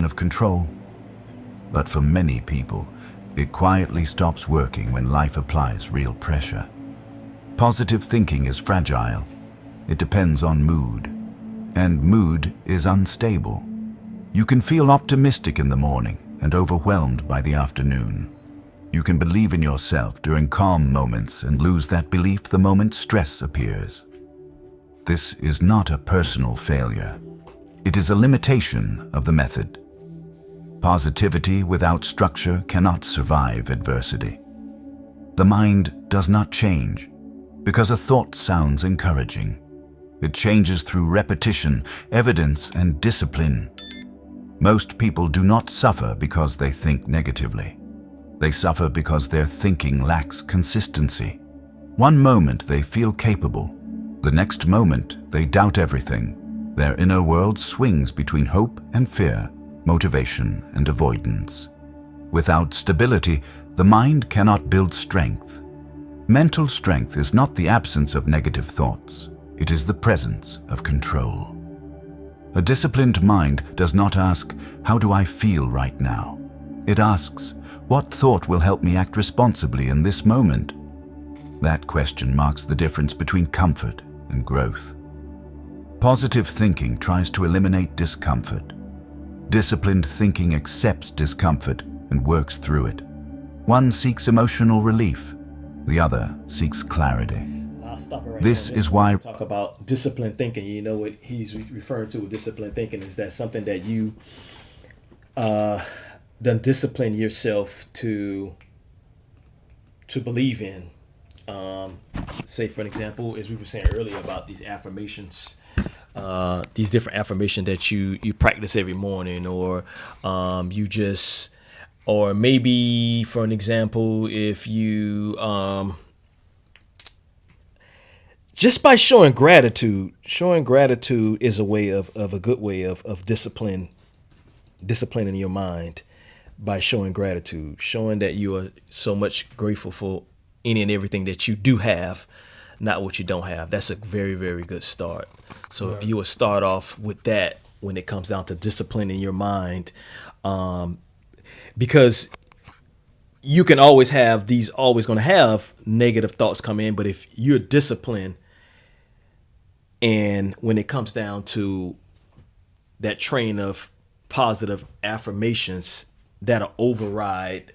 of control. But for many people, it quietly stops working when life applies real pressure. Positive thinking is fragile. It depends on mood, and mood is unstable. You can feel optimistic in the morning and overwhelmed by the afternoon. You can believe in yourself during calm moments and lose that belief the moment stress appears. This is not a personal failure. It is a limitation of the method. Positivity without structure cannot survive adversity. The mind does not change because a thought sounds encouraging. It changes through repetition, evidence, and discipline. Most people do not suffer because they think negatively. They suffer because their thinking lacks consistency. One moment they feel capable. The next moment they doubt everything. Their inner world swings between hope and fear, motivation and avoidance. Without stability, the mind cannot build strength. Mental strength is not the absence of negative thoughts. It is the presence of control. A disciplined mind does not ask, "How do I feel right now?" It asks, "What thought will help me act responsibly in this moment?" That question marks the difference between comfort and growth. Positive thinking tries to eliminate discomfort. Disciplined thinking accepts discomfort and works through it. One seeks emotional relief, the other seeks clarity. I'll stop it right This there. is why Talk about disciplined thinking. You know what he's referring to with disciplined thinking is that something that you then discipline yourself to believe in. Say for an example, as we were saying earlier about these affirmations, these different affirmations that you practice every morning, or you just, or maybe for an example, if you just by showing gratitude is a way of a good way of disciplining your mind, by showing gratitude, showing that you are so much grateful for any and everything that you do have, not what you don't have. That's a very, very good start. So Right. you will start off with that when it comes down to disciplining your mind, because you can always have these, always going to have negative thoughts come in, but if you're disciplined, and when it comes down to that train of positive affirmations, that'll override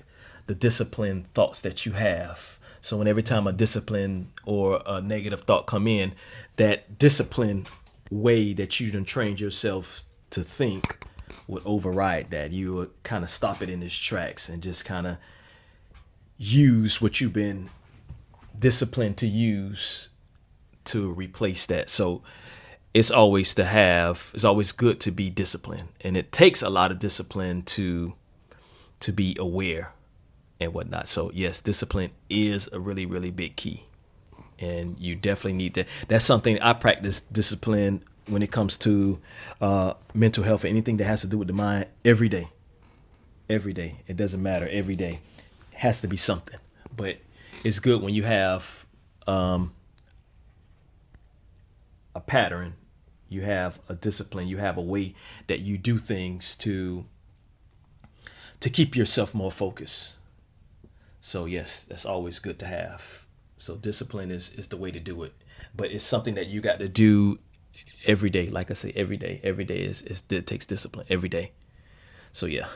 the disciplined thoughts that you have. So when every time a discipline or a negative thought come in, that disciplined way that you done trained yourself to think would override that. You would kind of stop it in its tracks and just kind of use what you've been disciplined to use to replace that. So it's always good to be disciplined, and it takes a lot of discipline to be aware and whatnot. So yes, discipline is a really, really big key, and you definitely need that. That's something I practice discipline when it comes to mental health or anything that has to do with the mind every day. Every day, it doesn't matter. Every day has to be something, but it's good when you have a pattern, you have a discipline, you have a way that you do things to keep yourself more focused. So yes, that's always good to have. So discipline is the way to do it, but it's something that you got to do every day. Like I say, every day is it takes discipline every day. So yeah.